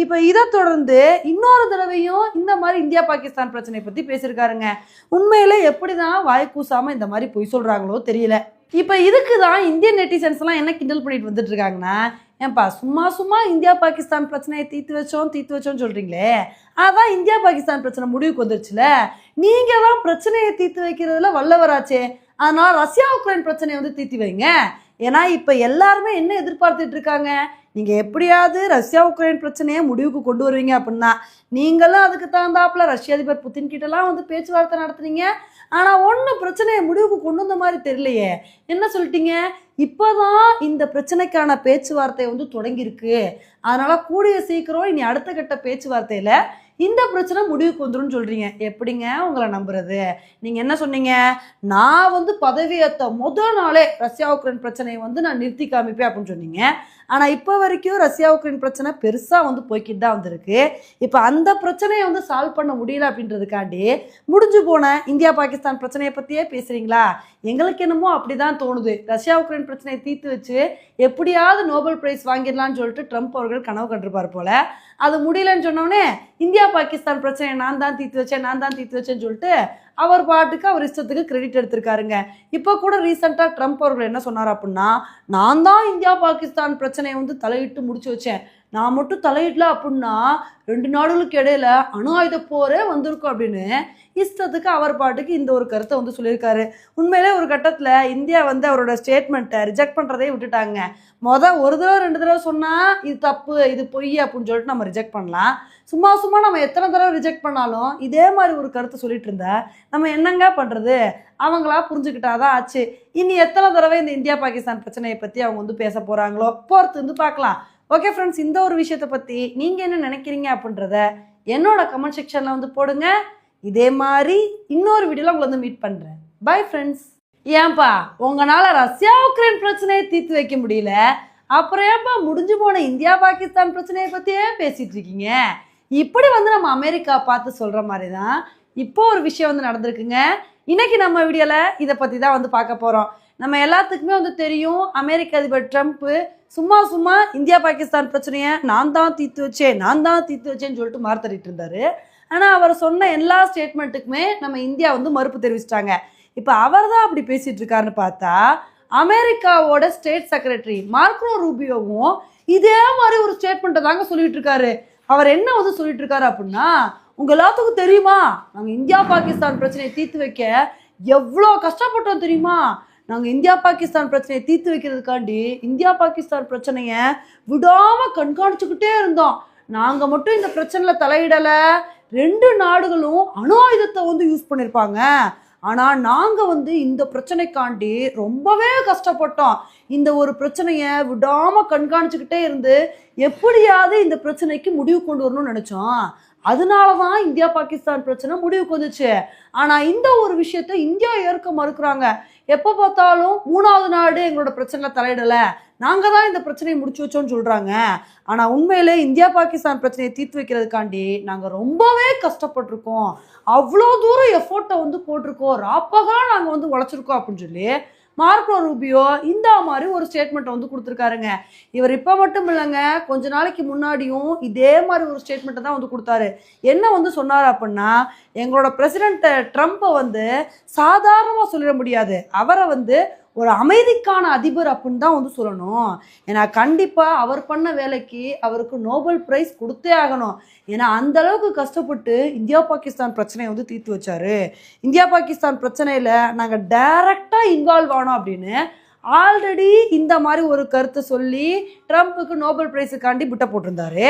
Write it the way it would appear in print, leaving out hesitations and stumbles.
இப்போ இதை தொடர்ந்து இன்னொரு தடவையும் இந்த மாதிரி இந்தியா பாகிஸ்தான் பிரச்சனை பற்றி பேசியிருக்காருங்க. உண்மையில எப்படிதான் வாய் கூசாமல் இந்த மாதிரி பொய் சொல்கிறாங்களோ தெரியல. இப்போ இதுக்கு தான் இந்தியன் நெட்டிசன்ஸ்லாம் என்ன கிண்டல் பண்ணிட்டு வந்துட்டு இருக்காங்கன்னா, ஏன்பா சும்மா சும்மா இந்தியா பாகிஸ்தான் பிரச்சனையை தீர்த்து வச்சோம்னு சொல்கிறீங்களே, அதான் இந்தியா பாகிஸ்தான் பிரச்சனை முடிவுக்கு வந்துருச்சுல, நீங்கள் தான் பிரச்சனையை தீர்த்து வைக்கிறதுல வல்லவராச்சே, அதனால ரஷ்யா உக்ரைன் பிரச்சனையை வந்து தீர்த்து வைங்க. ஏன்னா இப்போ எல்லாருமே என்ன எதிர்பார்த்துட்டு இருக்காங்க, நீங்கள் எப்படியாவது ரஷ்யா உக்ரைன் பிரச்சனையை முடிவுக்கு கொண்டு வருவீங்க அப்படின்னா. நீங்களும் அதுக்கு தகுந்தாப்புல ரஷ்ய அதிபர் புத்தின் கிட்டலாம் வந்து பேச்சுவார்த்தை நடத்துனீங்க. ஆனால் ஒன்றும் பிரச்சனையை முடிவுக்கு கொண்டு வந்த மாதிரி தெரியலையே. என்ன சொல்லிட்டீங்க, இப்போதான் இந்த பிரச்சனைக்கான பேச்சுவார்த்தை வந்து தொடங்கியிருக்கு, அதனால் கூடிய சீக்கிரம் இனி அடுத்த கட்ட பேச்சுவார்த்தையில் இந்த பிரச்சனை முடிவுக்கு வந்துடும் சொல்கிறீங்க. எப்படிங்க உங்களை நம்புறது? நீங்கள் என்ன சொன்னீங்க, நான் வந்து பதவியேற்ற முதல் நாளே ரஷ்யா உக்ரைன் பிரச்சனையை வந்து நான் நிறுத்தி காமிப்பேன் அப்படின்னு சொன்னீங்க. ஆனால் இப்போ வரைக்கும் ரஷ்யா உக்ரைன் பிரச்சனை பெருசாக வந்து போய்கிட்டு தான் வந்திருக்கு. இப்போ அந்த பிரச்சனையை வந்து சால்வ் பண்ண முடியல அப்படின்றதுக்காண்டி முடிஞ்சு போன இந்தியா பாகிஸ்தான் பிரச்சனையை பற்றியே பேசுகிறீங்களா? எங்களுக்கு என்னமோ அப்படி தான் தோணுது. ரஷ்யா உக்ரைன் பிரச்சனையை தீர்த்து வச்சு எப்படியாவது நோபல் பிரைஸ் வாங்கிடலான்னு சொல்லிட்டு ட்ரம்ப் அவர்கள் கனவு கண்டிருப்பார் போல. அது முடியலன்னு சொன்னோடனே இந்தியா பாகிஸ்தான் பிரச்சனையை நான் தான் தீர்த்து வச்சேன்னு சொல்லிட்டு அவர் பாட்டுக்கு அவர் இஷ்டத்துக்கு கிரெடிட் எடுத்திருக்காருங்க. இப்போ கூட ரீசெண்டாக ட்ரம்ப் அவர்கள் என்ன சொன்னார் அப்படின்னா, நான் தான் இந்தியா பாகிஸ்தான் பிரச்சனையை வந்து தலையிட்டு முடிச்சு வச்சேன், நான் மட்டும் தலையிடல அப்படின்னா 2 நாடுகளுக்கு இடையில அணு ஆயுத போரே வந்திருக்கும் அப்படின்னு இஷ்டத்துக்கு அவர் பாட்டுக்கு இந்த ஒரு கருத்தை வந்து சொல்லியிருக்காரு. உண்மையிலே ஒரு கட்டத்தில் இந்தியா வந்து அவரோட ஸ்டேட்மெண்ட்டை ரிஜெக்ட் பண்ணுறதே விட்டுட்டாங்க. ஒரு தடவை 2 தடவை சொன்னால் இது தப்பு, இது பொய் அப்படின்னு சொல்லிட்டு நம்ம ரிஜெக்ட் பண்ணலாம். சும்மா நம்ம எத்தனை தடவை ரிஜெக்ட் பண்ணாலும் இதே மாதிரி ஒரு கருத்தை சொல்லிட்டு இருந்தா நம்ம என்னங்க பண்ணுறது? அவங்களா புரிஞ்சுக்கிட்டாதான் ஆச்சு. இனி எத்தனை தடவை இந்த இந்தியா பாகிஸ்தான் பிரச்சனையை பற்றி அவங்க வந்து பேச போகிறாங்களோ பொறுத்து வந்து பார்க்கலாம். ஓகே ஃப்ரெண்ட்ஸ், இந்த ஒரு விஷயத்தை பற்றி நீங்கள் என்ன நினைக்கிறீங்க அப்படின்றத என்னோட கமெண்ட் செக்ஷனில் வந்து போடுங்க. இதே மாதிரி இன்னொரு வீடியோவில் உங்களை வந்து மீட் பண்ணுறேன். Bye friends. ஏன்பா உங்களால் ரஷ்யா உக்ரைன் பிரச்சனையை தீர்த்து வைக்க முடியல, அப்புறம் ஏன்பா முடிஞ்சு போன இந்தியா பாகிஸ்தான் பிரச்சனையை பற்றியே பேசிகிட்டு இருக்கீங்க? இப்படி வந்து நம்ம அமெரிக்கா பார்த்து சொல்கிற மாதிரி தான் இப்போ ஒரு விஷயம் வந்து நடந்திருக்குங்க. இன்னைக்கு நம்ம வீடியோவில் இதை பற்றி தான் வந்து பார்க்க போகிறோம். நம்ம எல்லாத்துக்குமே வந்து தெரியும், அமெரிக்க அதிபர் ட்ரம்ப்பு சும்மா இந்தியா பாகிஸ்தான் பிரச்சனையை நான் தான் தீர்த்து வச்சேன்னு சொல்லிட்டு மார்த்தடிட்டு இருந்தார். ஆனால் அவர் சொன்ன எல்லா ஸ்டேட்மெண்ட்டுக்குமே நம்ம இந்தியா வந்து மறுப்பு தெரிவிச்சிட்டாங்க. இப்போ அவர் தான் அப்படி பேசிகிட்டு இருக்காருன்னு பார்த்தா அமெரிக்காவோட ஸ்டேட் செக்ரட்டரி மார்க்கோ ரூபியோவும் இதே மாதிரி ஒரு ஸ்டேட்மெண்ட்டை தாங்க சொல்லிட்டு இருக்காரு. அவர் என்ன வந்து சொல்லிட்டு இருக்காரு அப்படின்னா, உங்கள் எல்லாத்துக்கும் தெரியுமா நாங்கள் இந்தியா பாகிஸ்தான் பிரச்சனையை தீர்த்து வைக்க எவ்வளோ கஷ்டப்பட்டோம் தெரியுமா? நாங்கள் இந்தியா பாகிஸ்தான் பிரச்சனையை தீர்த்து வைக்கிறதுக்காண்டி இந்தியா பாகிஸ்தான் பிரச்சனையை விடாமல் கண்காணிச்சுக்கிட்டே இருந்தோம். நாங்கள் மட்டும் இந்த பிரச்சனையில் தலையிடலை, 2 நாடுகளும் அணு ஆயுதத்தை வந்து யூஸ் பண்ணியிருப்பாங்க. ஆனால் நாங்கள் வந்து இந்த பிரச்சனைக்காண்டி ரொம்பவே கஷ்டப்பட்டோம். இந்த ஒரு பிரச்சனையை விடாமல் கண்காணிச்சுக்கிட்டே இருந்து எப்படியாவது இந்த பிரச்சனைக்கு முடிவு கொண்டு வரணும்னு நினச்சோம். அதனால தான் இந்தியா பாகிஸ்தான் பிரச்சனை முடிவுக்கு வந்துச்சு. ஆனால் இந்த ஒரு விஷயத்த இந்தியா ஏற்க மறுக்கிறாங்க. எப்போ பார்த்தாலும் 3வது நாடு எங்களோட பிரச்சனையில் தலையிடலை, நாங்கள் தான் இந்த பிரச்சனையை முடிச்சு வச்சோன்னு சொல்கிறாங்க. ஆனால் உண்மையிலே இந்தியா பாகிஸ்தான் பிரச்சனையை தீர்த்து வைக்கிறதுக்காண்டி நாங்கள் ரொம்பவே கஷ்டப்பட்டிருக்கோம், அவ்வளோ தூரம் எஃபோர்ட்டை வந்து போட்டிருக்கோம், ராப்பகா நாங்கள் வந்து உழைச்சிருக்கோம் அப்படின்னு சொல்லி மார்க்கோ ரூபியோ இந்த மாதிரி ஒரு ஸ்டேட்மெண்ட்டை வந்து கொடுத்துருக்காருங்க. இவர் இப்போ மட்டும் இல்லைங்க, கொஞ்ச நாளைக்கு முன்னாடியும் இதே மாதிரி ஒரு ஸ்டேட்மெண்ட்டை தான் வந்து கொடுத்தாரு. என்ன வந்து சொன்னார் அப்படின்னா, எங்களோட பிரசிடென்ட் ட்ரம்ப்பை வந்து சாதாரணமாக சொல்லிட முடியாது, அவரை வந்து ஒரு அமைதிக்கான அதிபர் அப்படின்னு தான் வந்து சொல்லணும். ஏன்னா கண்டிப்பாக அவர் பண்ண வேலைக்கு அவருக்கு நோபல் பிரைஸ் கொடுத்தே ஆகணும். ஏன்னா அந்த அளவுக்கு கஷ்டப்பட்டு இந்தியா பாகிஸ்தான் பிரச்சனையை வந்து தீர்த்து வச்சாரு. இந்தியா பாகிஸ்தான் பிரச்சனையில் நாங்கள் டைரக்டாக இன்வால்வ் ஆனோம் அப்படின்னு ஆல்ரெடி இந்த மாதிரி ஒரு கருத்தை சொல்லி ட்ரம்ப்புக்கு நோபல் பிரைஸுக்காண்டி பிட்ட போட்டிருந்தாரு.